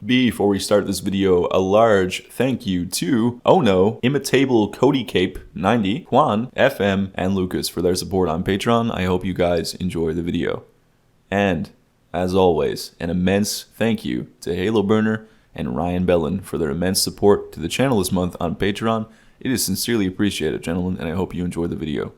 Before we start this video, a large thank you to Oh No, Imitable Cody Cape 90, Juan, FM, and Lucas for their support on Patreon. I hope you guys enjoy the video. And, as always, an immense thank you to Halo Burner and Ryan Bellin for their immense support to the channel this month on Patreon. It is sincerely appreciated, gentlemen, and I hope you enjoy the video.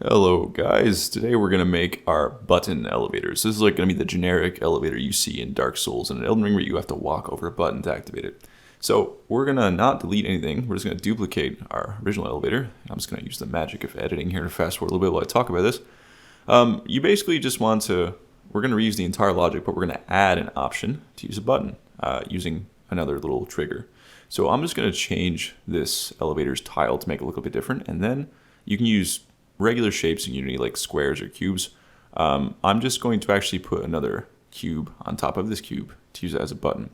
Hello guys, today we're going to make our button elevators. This is like going to be the generic elevator you see in Dark Souls and in Elden Ring where you have to walk over a button to activate it. So we're going to not delete anything, we're just going to duplicate our original elevator. I'm just going to use the magic of editing here to fast forward a little bit while I talk about this. You basically just want to, we're going to reuse the entire logic, but we're going to add an option to use a button using another little trigger. So I'm just going to change this elevator's tile to make it look a bit different, and then you can use regular shapes in Unity like squares or cubes. I'm just going to actually put another cube on top of this cube to use it as a button.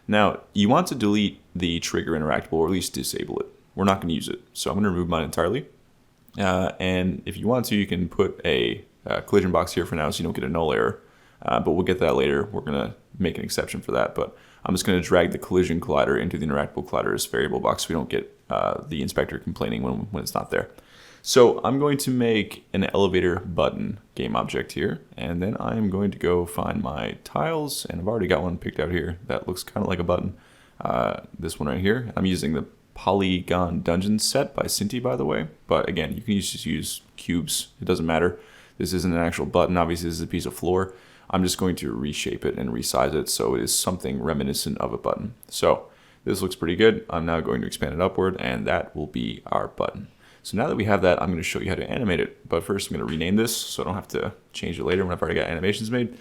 Now, you want to delete the trigger interactable, or at least disable it. We're not going to use it, so I'm going to remove mine entirely. And if you want to, you can put a collision box here for now so you don't get a null error. But we'll get that later. We're going to make an exception for that. But I'm just going to drag the collision collider into the interactable collider as variable box so we don't get the inspector complaining when it's not there. So I'm going to make an elevator button game object here, and then I'm going to go find my tiles, and I've already got one picked out here that looks kind of like a button. This one right here. I'm using the Polygon Dungeon set by Cinti, by the way, but again, you can just use cubes. It doesn't matter. This isn't an actual button. Obviously, this is a piece of floor. I'm just going to reshape it and resize it so it is something reminiscent of a button. So this looks pretty good. I'm now going to expand it upward, and that will be our button. So now that we have that, I'm going to show you how to animate it. But first, I'm going to rename this so I don't have to change it later when I've already got animations made.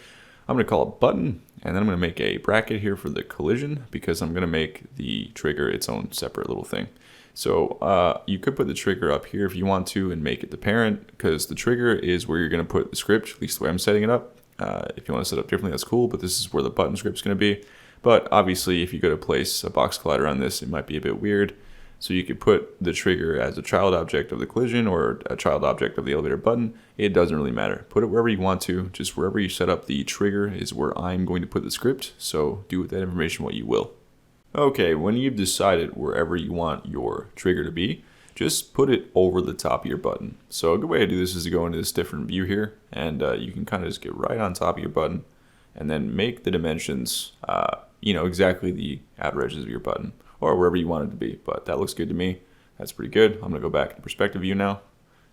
I'm going to call it button, and then I'm going to make a bracket here for the collision because I'm going to make the trigger its own separate little thing. So you could put the trigger up here if you want to and make it the parent, because the trigger is where you're going to put the script, at least the way I'm setting it up. If you want to set it up differently, that's cool, but this is where the button script is going to be. But obviously, if you go to place a box collider on this, it might be a bit weird. So you could put the trigger as a child object of the collision or a child object of the elevator button. It doesn't really matter. Put it wherever you want to. Just wherever you set up the trigger is where I'm going to put the script. So do with that information what you will. Okay, when you've decided wherever you want your trigger to be, just put it over the top of your button. So a good way to do this is to go into this different view here, and you can kind of just get right on top of your button and then make the dimensions exactly the outer edges of your button, or wherever you want it to be. But that looks good to me. That's pretty good. I'm going to go back to perspective view now,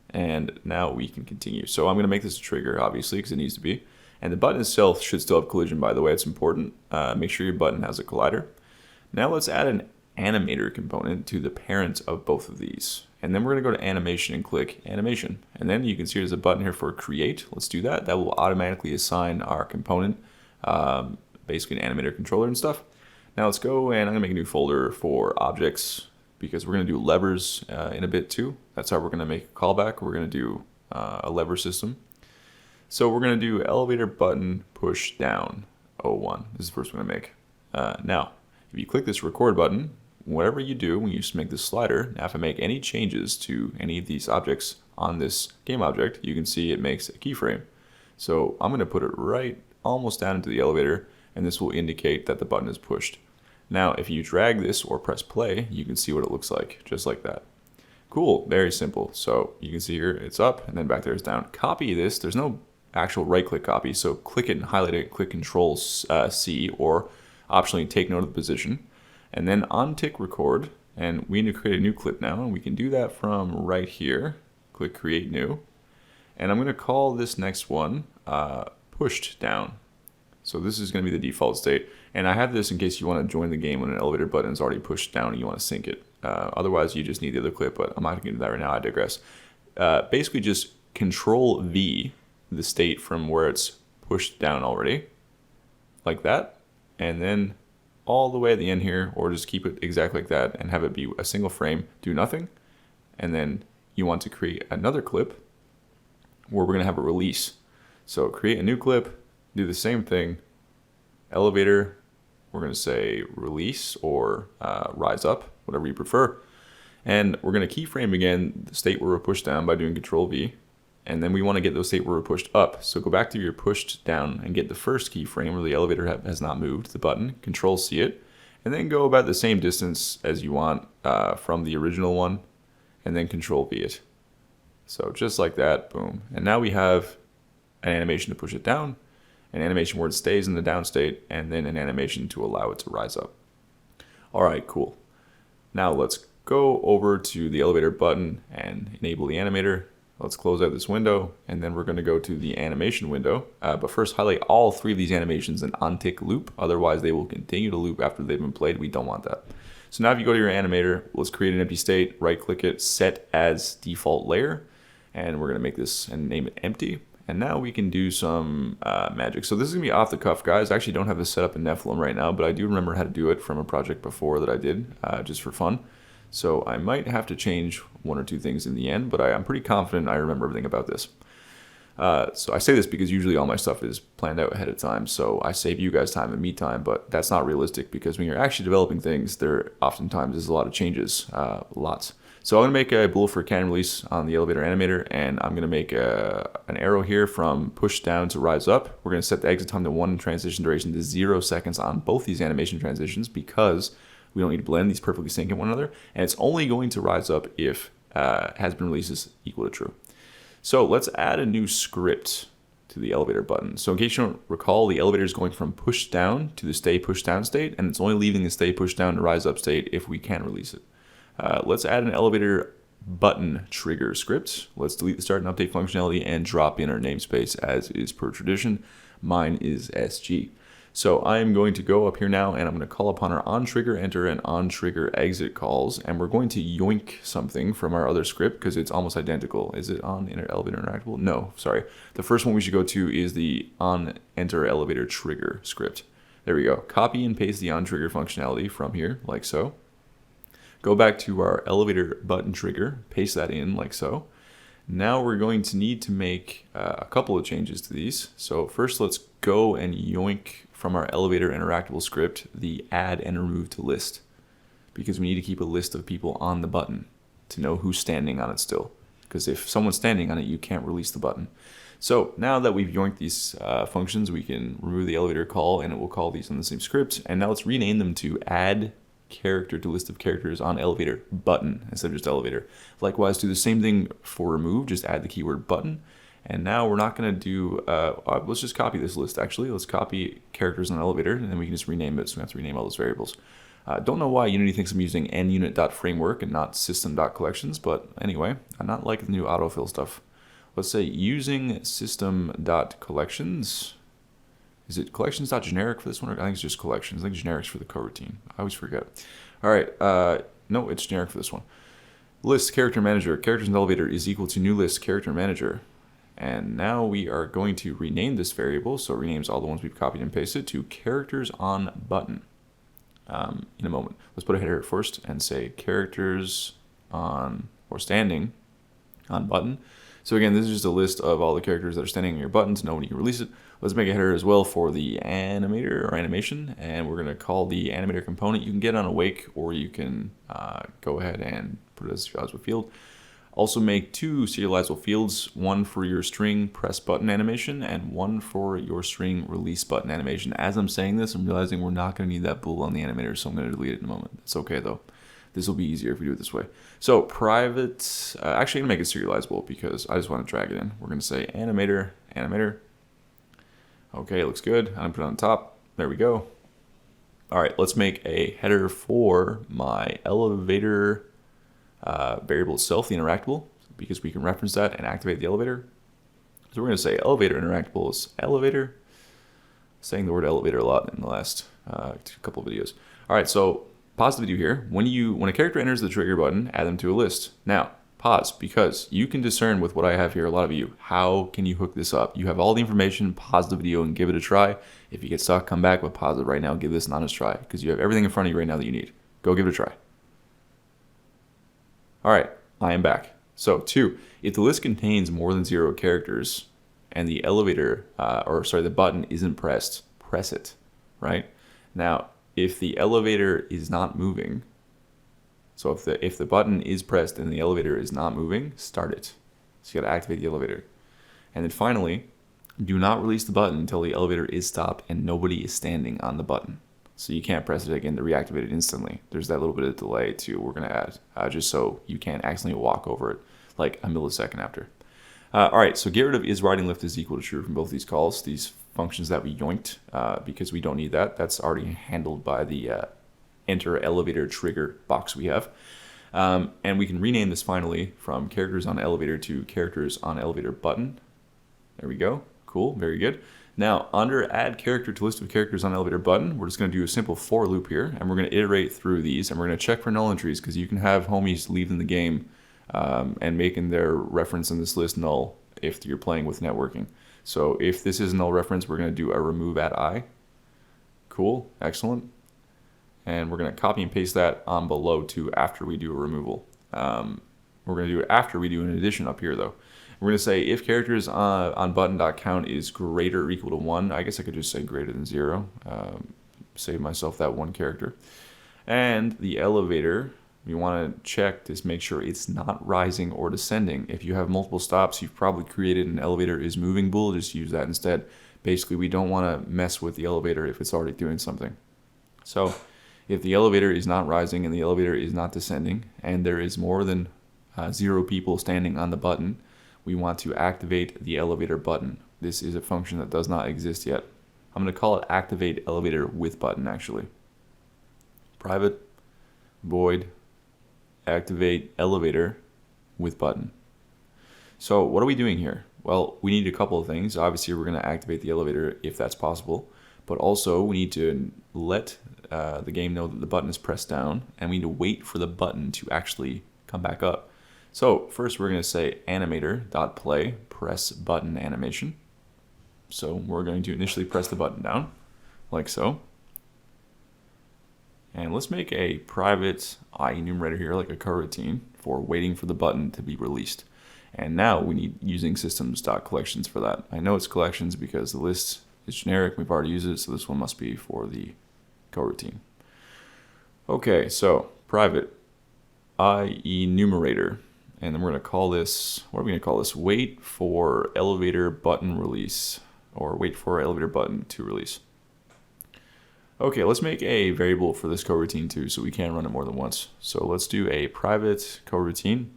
and now we can continue. So I'm going to make this a trigger, obviously, because it needs to be. And the button itself should still have collision, by the way. It's important. Make sure your button has a collider. Now let's add an animator component to the parent of both of these. And then we're going to go to animation and click animation. And then you can see there's a button here for create. Let's do that. That will automatically assign our component, basically an animator controller and stuff. Now let's go, and I'm going to make a new folder for objects because we're going to do levers in a bit too. That's how we're going to make a callback. We're going to do a lever system. So we're going to do elevator button push down 01. This is the first one I'm going to make. Now, if you click this record button, whatever you do when you just make this slider, now if I make any changes to any of these objects on this game object, you can see it makes a keyframe. So I'm going to put it right almost down into the elevator, and this will indicate that the button is pushed. Now, if you drag this or press play, you can see what it looks like, just like that. Cool, very simple. So you can see here it's up, and then back there is down. Copy this. There's no actual right-click copy, so click it and highlight it, click Control C, or optionally take note of the position, and then untick record, and we need to create a new clip now, and we can do that from right here. Click Create New, and I'm going to call this next one Pushed Down. So this is going to be the default state, and I have this in case you want to join the game when an elevator button is already pushed down and you want to sync it. Otherwise, you just need the other clip, but I'm not going to do that right now. I digress. Basically, just Control V the state from where it's pushed down already, like that, and then all the way at the end here, or just keep it exactly like that and have it be a single frame, do nothing, and then you want to create another clip where we're going to have a release. So create a new clip. Do the same thing, elevator, we're going to say release or rise up, whatever you prefer. And we're going to keyframe again the state where we're pushed down by doing Control V. And then we want to get those state where we're pushed up. So go back to your pushed down and get the first keyframe where the elevator has not moved, the button, Control C it, and then go about the same distance as you want from the original one, and then Control V it. So just like that, boom. And now we have an animation to push it down, an animation where it stays in the down state, and then an animation to allow it to rise up. All right, cool. Now let's go over to the elevator button and enable the animator. Let's close out this window, and then we're going to go to the animation window. But first, highlight all three of these animations in on-tick loop. Otherwise, they will continue to loop after they've been played. We don't want that. So now if you go to your animator, let's create an empty state, right-click it, set as default layer, and we're going to make this and name it empty. And now we can do some magic. So this is going to be off the cuff, guys. I actually don't have this set up in Nephilim right now, but I do remember how to do it from a project before that I did, just for fun. So I might have to change one or two things in the end, but I'm pretty confident I remember everything about this. So I say this because usually all my stuff is planned out ahead of time, so I save you guys time and me time, but that's not realistic because when you're actually developing things, there oftentimes is a lot of changes, lots. So I'm going to make a bool for can release on the elevator animator, and I'm going to make an arrow here from push down to rise up. We're going to set the exit time to 1 and transition duration to 0 seconds on both these animation transitions because we don't need to blend, these perfectly sync in one another, and it's only going to rise up if has been released is equal to true. So let's add a new script to the elevator button. So in case you don't recall, the elevator is going from push down to the stay push down state, and it's only leaving the stay push down to rise up state if we can release it. Let's add an elevator button trigger script. Let's delete the start and update functionality and drop in our namespace as is per tradition. Mine is SG. So I'm going to go up here now and I'm going to call upon our on-trigger enter and on-trigger exit calls, and we're going to yoink something from our other script because it's almost identical. Is it on elevator interactable? No, sorry. The first one we should go to is the on-enter elevator trigger script. There we go. Copy and paste the on-trigger functionality from here, like so. Go back to our elevator button trigger, paste that in like so. Now we're going to need to make a couple of changes to these. So first let's go and yoink from our elevator interactable script the add and remove to list, because we need to keep a list of people on the button to know who's standing on it still, because if someone's standing on it you can't release the button. So now that we've yoinked these functions, we can remove the elevator call and it will call these in the same script, and now let's rename them to add character to list of characters on elevator button instead of just elevator. Likewise, do the same thing for remove, just add the keyword button. And now we're not going to do, let's just copy this list actually. Let's copy characters on elevator and then we can just rename it, so we have to rename all those variables. Don't know why Unity thinks I'm using nunit.framework and not system.collections, but anyway, I'm not liking the new autofill stuff. Let's say using system.collections. Is it collections.generic for this one? Or I think it's just collections. I think generics for the coroutine. I always forget. All right. No, it's generic for this one. List character manager. Characters in the elevator is equal to new list character manager. And now we are going to rename this variable. So it renames all the ones we've copied and pasted to characters on button in a moment. Let's put a header first and say characters on or standing on button. So again, this is just a list of all the characters that are standing on your button to know when you can release it. Let's make a header as well for the animator or animation, and we're going to call the animator component. You can get on awake, or you can go ahead and put it as a serializable field. Also make 2 serializable fields, one for your string press button animation and one for your string release button animation. As I'm saying this, I'm realizing we're not going to need that bool on the animator, so I'm going to delete it in a moment. It's okay though. This will be easier if we do it this way. So private, actually I'm going to make it serializable because I just want to drag it in. We're going to say animator, animator. Okay, it looks good. I'm going to put it on top. There we go. All right, let's make a header for my elevator variable itself, the interactable, because we can reference that and activate the elevator. So we're going to say elevator interactable is elevator. Saying the word elevator a lot in the last couple of videos. All right, so pause the video here. When a character enters the trigger button, add them to a list. Now, pause, because you can discern with what I have here, a lot of you, how can you hook this up? You have all the information, pause the video and give it a try. If you get stuck, come back, but pause it right now, give this an honest try, because you have everything in front of you right now that you need. Go give it a try. All right, I am back. So 2, if the list contains more than 0 characters and the elevator, the button isn't pressed, press it, right? Now, if the elevator is not moving, so if the button is pressed and the elevator is not moving, start it. So you got to activate the elevator. And then finally, do not release the button until the elevator is stopped and nobody is standing on the button. So you can't press it again to reactivate it instantly. There's that little bit of delay too we're going to add, just so you can't accidentally walk over it like a millisecond after. All right, so get rid of is riding lift is equal to true from both these calls, these functions that we yoinked, because we don't need that. That's already handled by the enter elevator trigger box we have. And we can rename this finally from characters on elevator to characters on elevator button. There we go. Cool, very good. Now, under add character to list of characters on elevator button, we're just going to do a simple for loop here, and we're going to iterate through these, and we're going to check for null entries, because you can have homies leaving the game and making their reference in this list null if you're playing with networking. So if this is a null reference, we're going to do a remove at I. Cool, excellent. And we're going to copy and paste that on below too after we do a removal. We're going to do it after we do an addition up here though. We're going to say if characters on button.count is greater or equal to 1, I guess I could just say greater than 0. Save myself that one character. And the elevator, we want to check to make sure it's not rising or descending. If you have multiple stops, you've probably created an elevator is moving bool. Just use that instead. Basically, we don't want to mess with the elevator if it's already doing something. So if the elevator is not rising and the elevator is not descending, and there is more than 0 people standing on the button, we want to activate the elevator button. This is a function that does not exist yet. I'm going to call it activate elevator with button actually. Private void activate elevator with button. So what are we doing here? Well, we need a couple of things. Obviously, we're going to activate the elevator if that's possible, but also we need to let the game know that the button is pressed down, and we need to wait for the button to actually come back up. So first we're going to say animator.play press button animation. So we're going to initially press the button down like so. And let's make a private enumerator here, like a coroutine, for waiting for the button to be released. And now we need using systems.collections for that. I know it's collections because the list is generic. We've already used it, so this one must be for the coroutine. Okay, so private enumerator. And then we're going to call this, what are we going to call this? Wait for elevator button release, or wait for elevator button to release. Okay, let's make a variable for this coroutine too, so we can run it more than once. So let's do a private coroutine.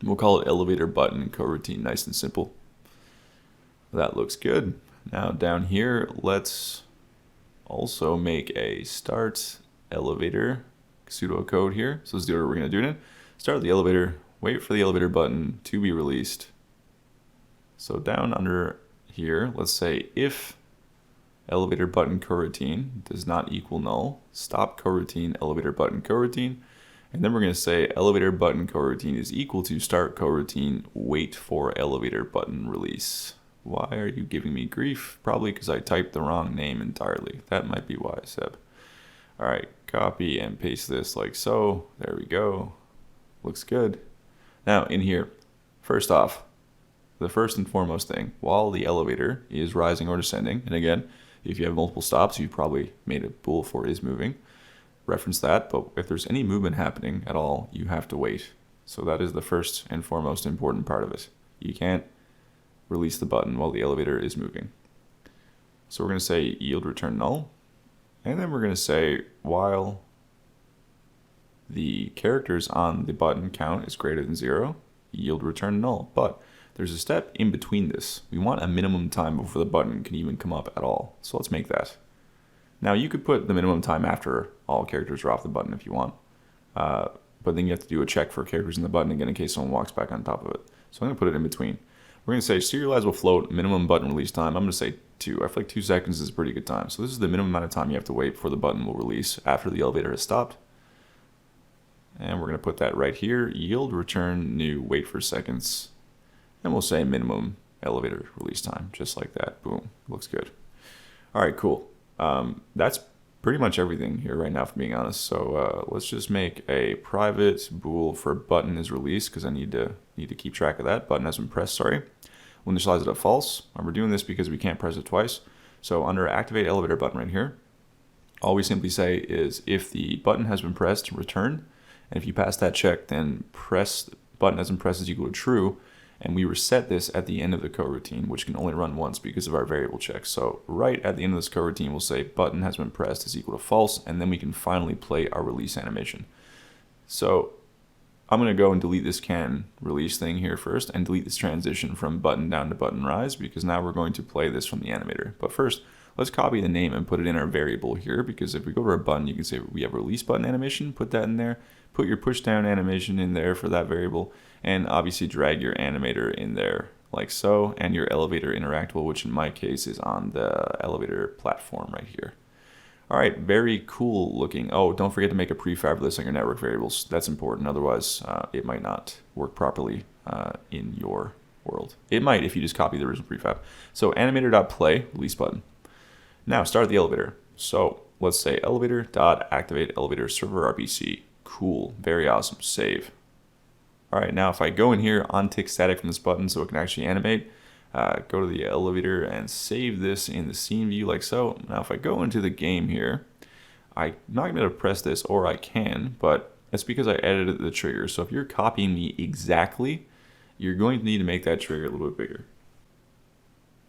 We'll call it elevator button coroutine, nice and simple. That looks good. Now down here, let's also make a start elevator pseudocode here. So let's do what we're going to do now. Start the elevator, wait for the elevator button to be released. So down under here, let's say if elevator button coroutine does not equal null, stop coroutine elevator button coroutine, and then we're going to say elevator button coroutine is equal to start coroutine wait for elevator button release. Why are you giving me grief? Probably because I typed the wrong name entirely. That might be why, Seb. All right, copy and paste this like so. There we go. Looks good. Now in here, first off, the first and foremost thing, while the elevator is rising or descending, and again, if you have multiple stops, you've probably made a bool for is moving. Reference that, but if there's any movement happening at all, you have to wait. So that is the first and foremost important part of it. You can't release the button while the elevator is moving. So we're going to say yield return null, and then we're going to say while the characters on the button count is greater than 0, yield return null. But there's a step in between this. We want a minimum time before the button can even come up at all. So let's make that. Now you could put the minimum time after all characters are off the button if you want. But then you have to do a check for characters in the button again in case someone walks back on top of it. So I'm going to put it in between. We're going to say serializable float, minimum button release time. I'm going to say 2. I feel like 2 seconds is a pretty good time. So this is the minimum amount of time you have to wait before the button will release after the elevator has stopped. And we're going to put that right here. Yield return new wait for seconds. And we'll say minimum elevator release time, just like that. Boom, looks good. All right, cool. That's pretty much everything here right now, if I'm being honest. So let's just make a private bool for button is released, because I need to keep track of that. Button has been pressed, sorry. We'll initialize it at false. And we're doing this because we can't press it twice. So under activate elevator button right here, all we simply say is if the button has been pressed, return. And if you pass that check, then press button has been pressed is equal to true. and we reset this at the end of the coroutine, which can only run once because of our variable check. So right at the end of this coroutine, we'll say button has been pressed is equal to false, and then we can finally play our release animation. So I'm going to go and delete this can release thing here first, and delete this transition from button down to button rise, because now we're going to play this from the animator. But first, let's copy the name and put it in our variable here, because if we go to our button, you can say we have release button animation, put that in there, put your push down animation in there for that variable, and obviously drag your animator in there like so, and your elevator interactable, which in my case is on the elevator platform right here. All right, very cool looking. Oh, don't forget to make a prefab list on your network variables. That's important, otherwise it might not work properly in your world. It might if you just copy the original prefab. So animator.play, release button. Now start the elevator. So let's say elevator.activate elevator server RPC. Cool, very awesome, save. All right, now if I go in here, untick static from this button so it can actually animate, go to the elevator and save this in the scene view like so. Now if I go into the game here, I'm not going to be able to press this, or I can, but it's because I edited the trigger. So if you're copying me exactly, you're going to need to make that trigger a little bit bigger.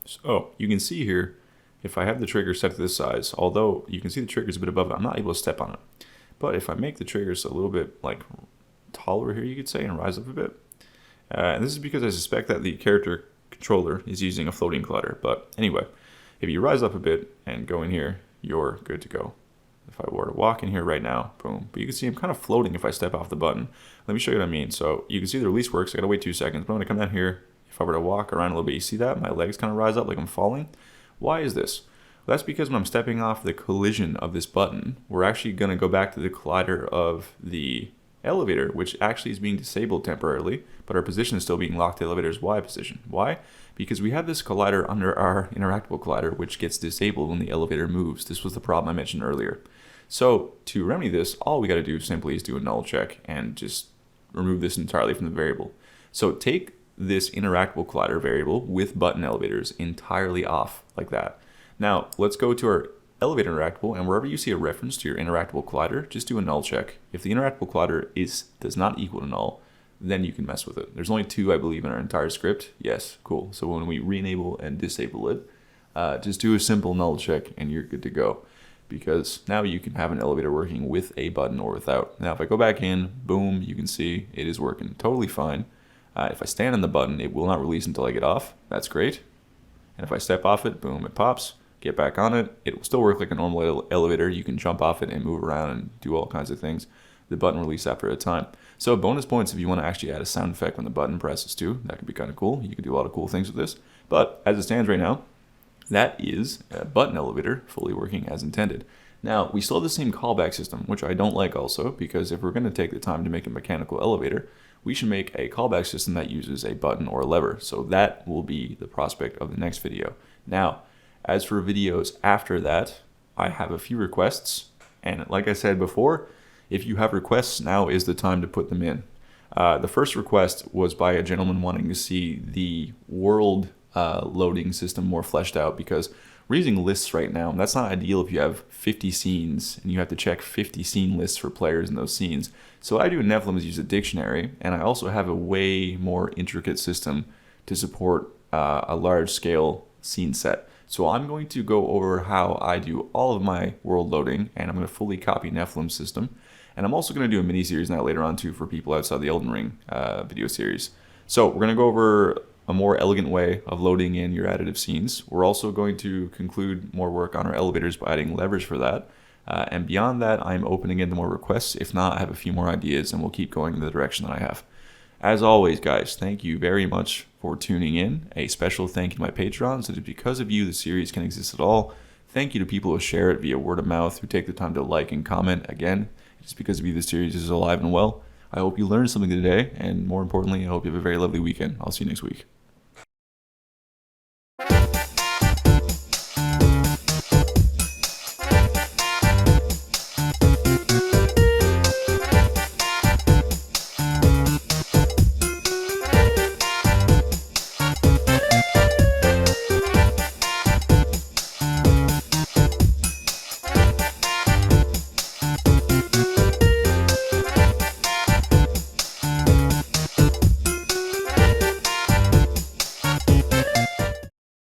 So you can see here, if I have the trigger set to this size, although you can see the trigger's a bit above it, I'm not able to step on it. But if I make the triggers a little bit like taller here, you could say, and rise up a bit. And this is because I suspect that the character controller is using a floating collider. But anyway, if you rise up a bit and go in here, you're good to go. If I were to walk in here right now, boom. But you can see I'm kind of floating if I step off the button. Let me show you what I mean. So you can see the release works. I gotta wait 2 seconds. But I'm gonna come down here. If I were to walk around a little bit, you see that? My legs kind of rise up like I'm falling. Why is this? Well, that's because when I'm stepping off the collision of this button, we're actually going to go back to the collider of the elevator, which actually is being disabled temporarily, but our position is still being locked to the elevator's Y position. Why? Because we have this collider under our interactable collider, which gets disabled when the elevator moves. This was the problem I mentioned earlier. So to remedy this, all we got to do simply is do a null check and just remove this entirely from the variable. So take this interactable collider variable with button elevators entirely off like that. Now let's go to our elevator interactable, and wherever you see a reference to your interactable collider, just do a null check. If the interactable collider does not equal to null, then you can mess with it. There's only 2, I believe, in our entire script. Yes, cool. So when we re-enable and disable it, just do a simple null check and you're good to go, because now you can have an elevator working with a button or without. Now if I go back in, boom, you can see it is working totally fine. If I stand on the button, it will not release until I get off. That's great. And if I step off it, boom, it pops. Get back on it. It will still work like a normal elevator. You can jump off it and move around and do all kinds of things. The button release after a time. So bonus points if you want to actually add a sound effect when the button presses too. That could be kind of cool. You can do a lot of cool things with this. But as it stands right now, that is a button elevator fully working as intended. Now, we still have the same callback system, which I don't like also, because if we're going to take the time to make a mechanical elevator, we should make a callback system that uses a button or a lever. So that will be the prospect of the next video. Now, as for videos after that, I have a few requests. And like I said before, if you have requests, now is the time to put them in. The first request was by a gentleman wanting to see the world loading system more fleshed out, because we're using lists right now, and that's not ideal if you have 50 scenes and you have to check 50 scene lists for players in those scenes. So what I do in Nephilim is use a dictionary, and I also have a way more intricate system to support a large scale scene set. So I'm going to go over how I do all of my world loading, and I'm going to fully copy Nephilim system. And I'm also going to do a mini-series now later on too for people outside the Elden Ring video series. So we're going to go over a more elegant way of loading in your additive scenes. We're also going to conclude more work on our elevators by adding levers for that. And beyond that, I'm opening into more requests. If not, I have a few more ideas, and we'll keep going in the direction that I have. As always, guys, thank you very much for tuning in. A special thank you to my patrons. It is because of you the series can exist at all. Thank you to people who share it via word of mouth, who take the time to like and comment. Again, it's because of you the series is alive and well. I hope you learned something today, and more importantly, I hope you have a very lovely weekend. I'll see you next week.